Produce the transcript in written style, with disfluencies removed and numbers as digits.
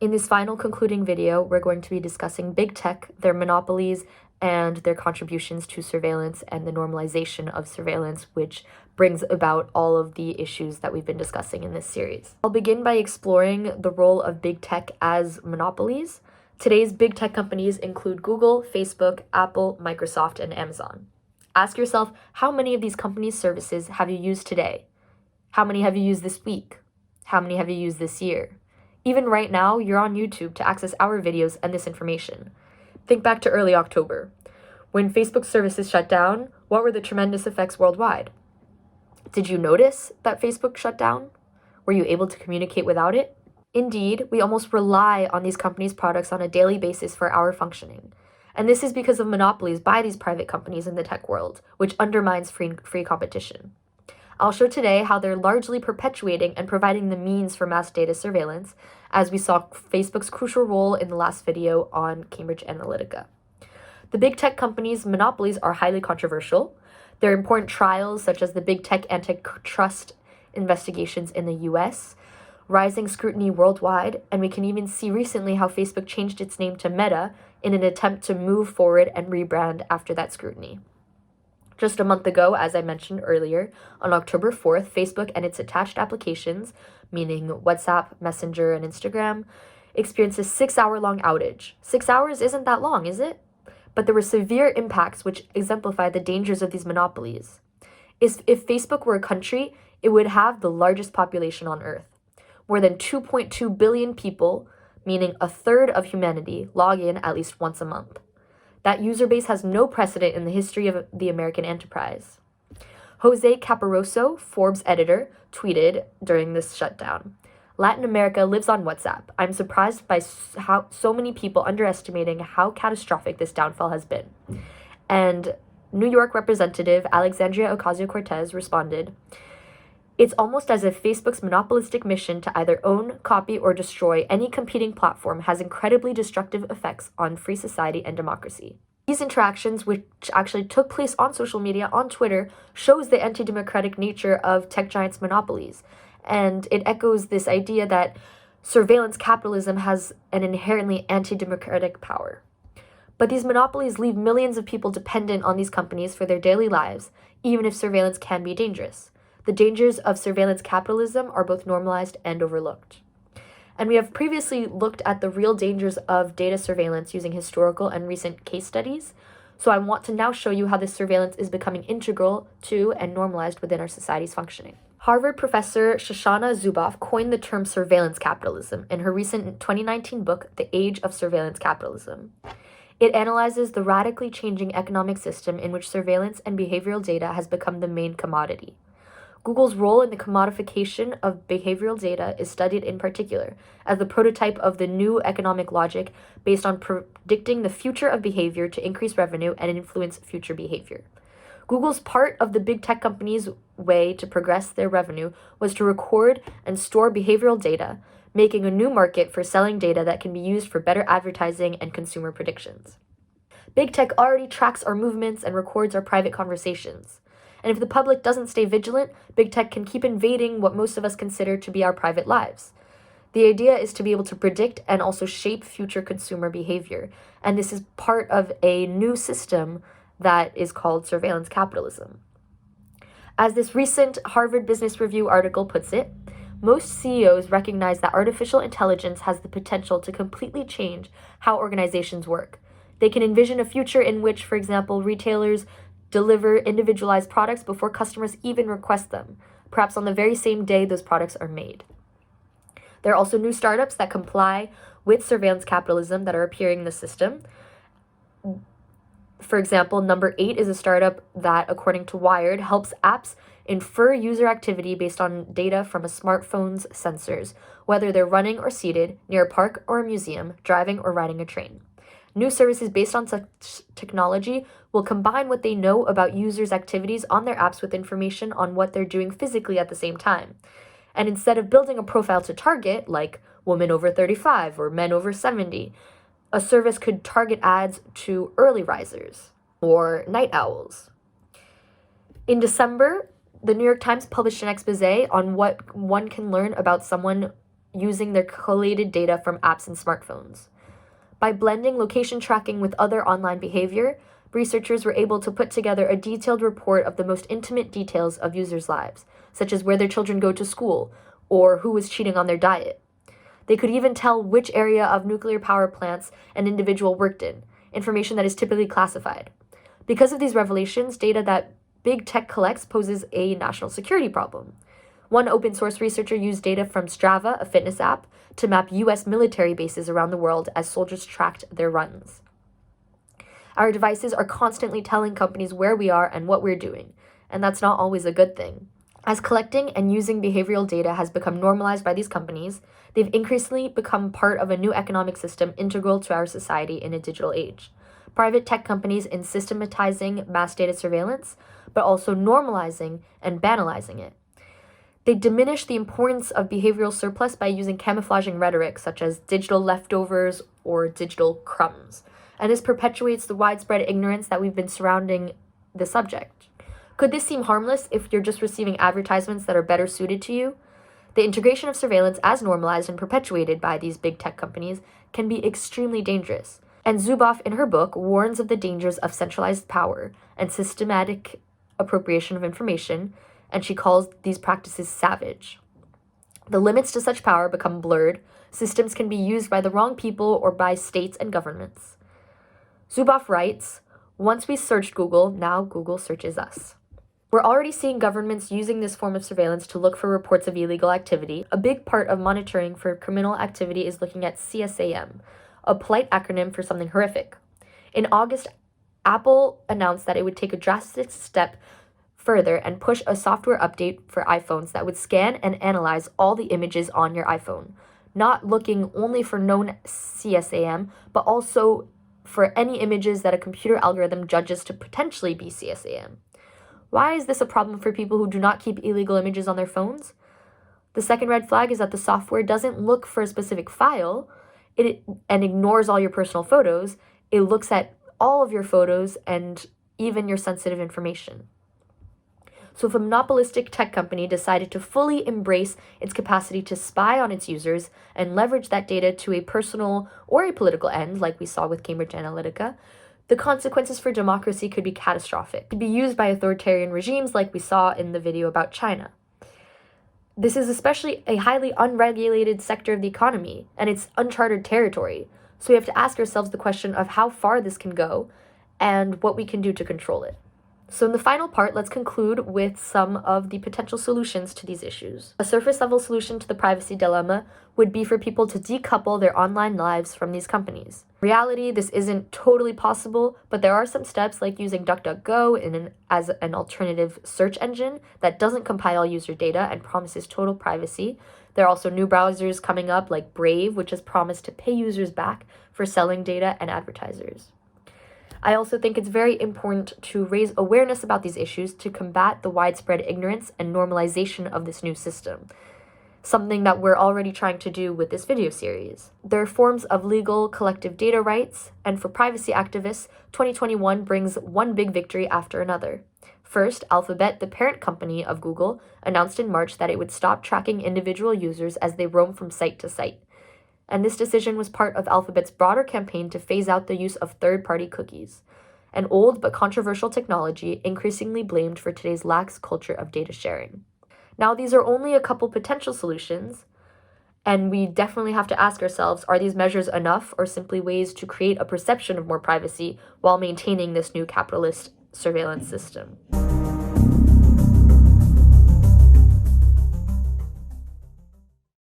In this final concluding video, we're going to be discussing big tech, their monopolies, and their contributions to surveillance and the normalization of surveillance, which brings about all of the issues that we've been discussing in this series. I'll begin by exploring the role of big tech as monopolies. Today's big tech companies include Google, Facebook, Apple, Microsoft, and Amazon. Ask yourself, how many of these companies' services have you used today? How many have you used this week? How many have you used this year? Even right now, you're on YouTube to access our videos and this information. Think back to early October. When Facebook services shut down, what were the tremendous effects worldwide? Did you notice that Facebook shut down? Were you able to communicate without it? Indeed, we almost rely on these companies' products on a daily basis for our functioning. And this is because of monopolies by these private companies in the tech world, which undermines free competition. I'll show today how they're largely perpetuating and providing the means for mass data surveillance, as we saw Facebook's crucial role in the last video on Cambridge Analytica. The big tech companies' monopolies are highly controversial. There are important trials, such as the big tech antitrust investigations in the US, rising scrutiny worldwide, and we can even see recently how Facebook changed its name to Meta in an attempt to move forward and rebrand after that scrutiny. Just a month ago, as I mentioned earlier, on October 4th, Facebook and its attached applications, meaning WhatsApp, Messenger, and Instagram, experienced a 6-hour-long outage. 6 hours isn't that long, is it? But there were severe impacts which exemplify the dangers of these monopolies. If Facebook were a country, it would have the largest population on Earth. More than 2.2 billion people, meaning a third of humanity, log in at least once a month. That user base has no precedent in the history of the American enterprise. Jose Caparoso, Forbes editor, tweeted during this shutdown, "Latin America lives on WhatsApp. I'm surprised by how so many people underestimating how catastrophic this downfall has been." And New York Representative Alexandria Ocasio-Cortez responded, "It's almost as if Facebook's monopolistic mission to either own, copy, or destroy any competing platform has incredibly destructive effects on free society and democracy." These interactions, which actually took place on social media, on Twitter, shows the anti-democratic nature of tech giants' monopolies. And it echoes this idea that surveillance capitalism has an inherently anti-democratic power. But these monopolies leave millions of people dependent on these companies for their daily lives, even if surveillance can be dangerous. The dangers of surveillance capitalism are both normalized and overlooked. And we have previously looked at the real dangers of data surveillance using historical and recent case studies. So I want to now show you how this surveillance is becoming integral to and normalized within our society's functioning. Harvard professor Shoshana Zuboff coined the term surveillance capitalism in her recent 2019 book, The Age of Surveillance Capitalism. It analyzes the radically changing economic system in which surveillance and behavioral data has become the main commodity. Google's role in the commodification of behavioral data is studied in particular as the prototype of the new economic logic based on predicting the future of behavior to increase revenue and influence future behavior. Google's part of the big tech companies' way to progress their revenue was to record and store behavioral data, making a new market for selling data that can be used for better advertising and consumer predictions. Big tech already tracks our movements and records our private conversations. And if the public doesn't stay vigilant, big tech can keep invading what most of us consider to be our private lives. The idea is to be able to predict and also shape future consumer behavior. And this is part of a new system that is called surveillance capitalism. As this recent Harvard Business Review article puts it, most CEOs recognize that artificial intelligence has the potential to completely change how organizations work. They can envision a future in which, for example, retailers deliver individualized products before customers even request them, perhaps on the very same day those products are made. There are also new startups that comply with surveillance capitalism that are appearing in the system. For example, Number 8 is a startup that, according to Wired, helps apps infer user activity based on data from a smartphone's sensors, whether they're running or seated, near a park or a museum, driving or riding a train. New services based on such technology will combine what they know about users' activities on their apps with information on what they're doing physically at the same time. And instead of building a profile to target, like women over 35 or men over 70, a service could target ads to early risers or night owls. In December, the New York Times published an expose on what one can learn about someone using their collated data from apps and smartphones. By blending location tracking with other online behavior, researchers were able to put together a detailed report of the most intimate details of users' lives, such as where their children go to school or who was cheating on their diet. They could even tell which area of nuclear power plants an individual worked in, information that is typically classified. Because of these revelations, data that big tech collects poses a national security problem. One open source researcher used data from Strava, a fitness app, to map US military bases around the world as soldiers tracked their runs. Our devices are constantly telling companies where we are and what we're doing, and that's not always a good thing. As collecting and using behavioral data has become normalized by these companies, they've increasingly become part of a new economic system integral to our society in a digital age. Private tech companies in systematizing mass data surveillance, but also normalizing and banalizing it. They diminish the importance of behavioral surplus by using camouflaging rhetoric such as digital leftovers or digital crumbs, and this perpetuates the widespread ignorance that we've been surrounding the subject. Could this seem harmless if you're just receiving advertisements that are better suited to you? The integration of surveillance as normalized and perpetuated by these big tech companies can be extremely dangerous. And Zuboff, in her book, warns of the dangers of centralized power and systematic appropriation of information, and she calls these practices savage. The limits to such power become blurred. Systems can be used by the wrong people or by states and governments. Zuboff writes, "Once we searched Google, now Google searches us." We're already seeing governments using this form of surveillance to look for reports of illegal activity. A big part of monitoring for criminal activity is looking at CSAM, a polite acronym for something horrific. In August, Apple announced that it would take a drastic step further and push a software update for iPhones that would scan and analyze all the images on your iPhone, not looking only for known CSAM, but also for any images that a computer algorithm judges to potentially be CSAM. Why is this a problem for people who do not keep illegal images on their phones? The second red flag is that the software doesn't look for a specific file and ignores all your personal photos. It looks at all of your photos and even your sensitive information. So if a monopolistic tech company decided to fully embrace its capacity to spy on its users and leverage that data to a personal or a political end, like we saw with Cambridge Analytica, the consequences for democracy could be catastrophic. It could be used by authoritarian regimes like we saw in the video about China. This is especially a highly unregulated sector of the economy, and it's uncharted territory. So we have to ask ourselves the question of how far this can go and what we can do to control it. So in the final part, let's conclude with some of the potential solutions to these issues. A surface-level solution to the privacy dilemma would be for people to decouple their online lives from these companies. In reality, this isn't totally possible, but there are some steps like using DuckDuckGo as an alternative search engine that doesn't compile user data and promises total privacy. There are also new browsers coming up like Brave, which has promised to pay users back for selling data and advertisers. I also think it's very important to raise awareness about these issues to combat the widespread ignorance and normalization of this new system, something that we're already trying to do with this video series. There are forms of legal collective data rights, and for privacy activists, 2021 brings one big victory after another. First, Alphabet, the parent company of Google, announced in March that it would stop tracking individual users as they roam from site to site. And this decision was part of Alphabet's broader campaign to phase out the use of third-party cookies, an old but controversial technology increasingly blamed for today's lax culture of data sharing. Now, these are only a couple potential solutions, and we definitely have to ask ourselves, are these measures enough or simply ways to create a perception of more privacy while maintaining this new capitalist surveillance system?